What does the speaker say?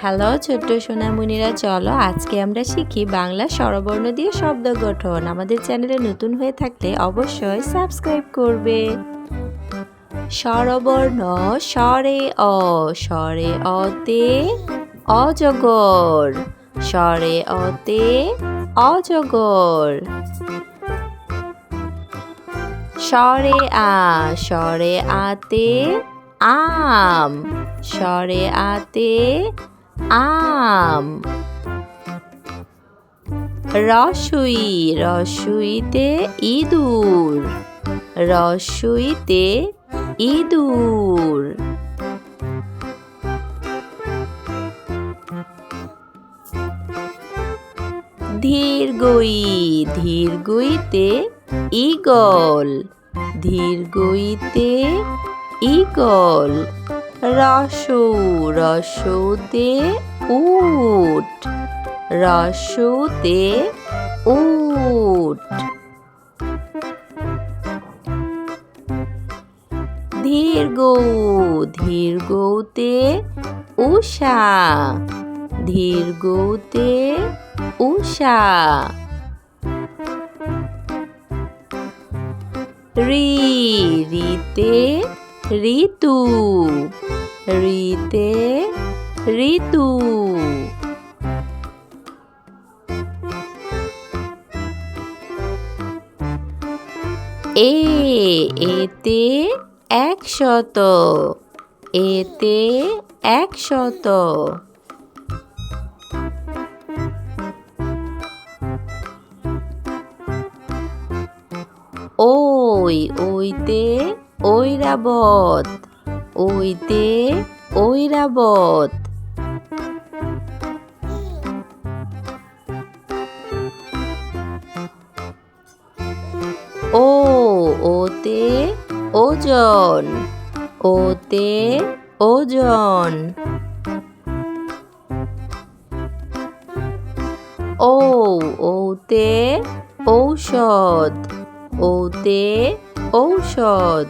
Hello ছোট্ট সোনামণিরা, চলো আজকে আমরা শিখি বাংলা স্বরবর্ণ দিয়ে শব্দ গঠন। আমাদের চ্যানেলে নতুন হয়ে থাকলে অবশ্যই সাবস্ক্রাইব করবে। স্বরবর্ণ স্বরে অ, স্বরে অতে অজগর, স্বরে অতে অজগর। স্বরে আ, স্বরে আতে আম, স্বরে আতে আম। রসুই, রসুইতে ইঁদুর, রসুইতে ইঁদুর। ধীরগই, ধীরগইতে ঈগল, ধীরগইতে ঈগল। রসু, রসুতে উট, রসুতে উট। ধীরগৌ, ধীরগৌতে উষা, ধীরগৌতে উষা। রি, রিতে ঋতু, রিতে ঋতু। এ, এতে একশত, এতে একশত। ওই, ওইতে ঐরাবত, ওইতে ঐরাবত। ও, ওতে ওজন, ওতে ওজন। ও, ওতে ঔষধ, ওতে ঔষধ।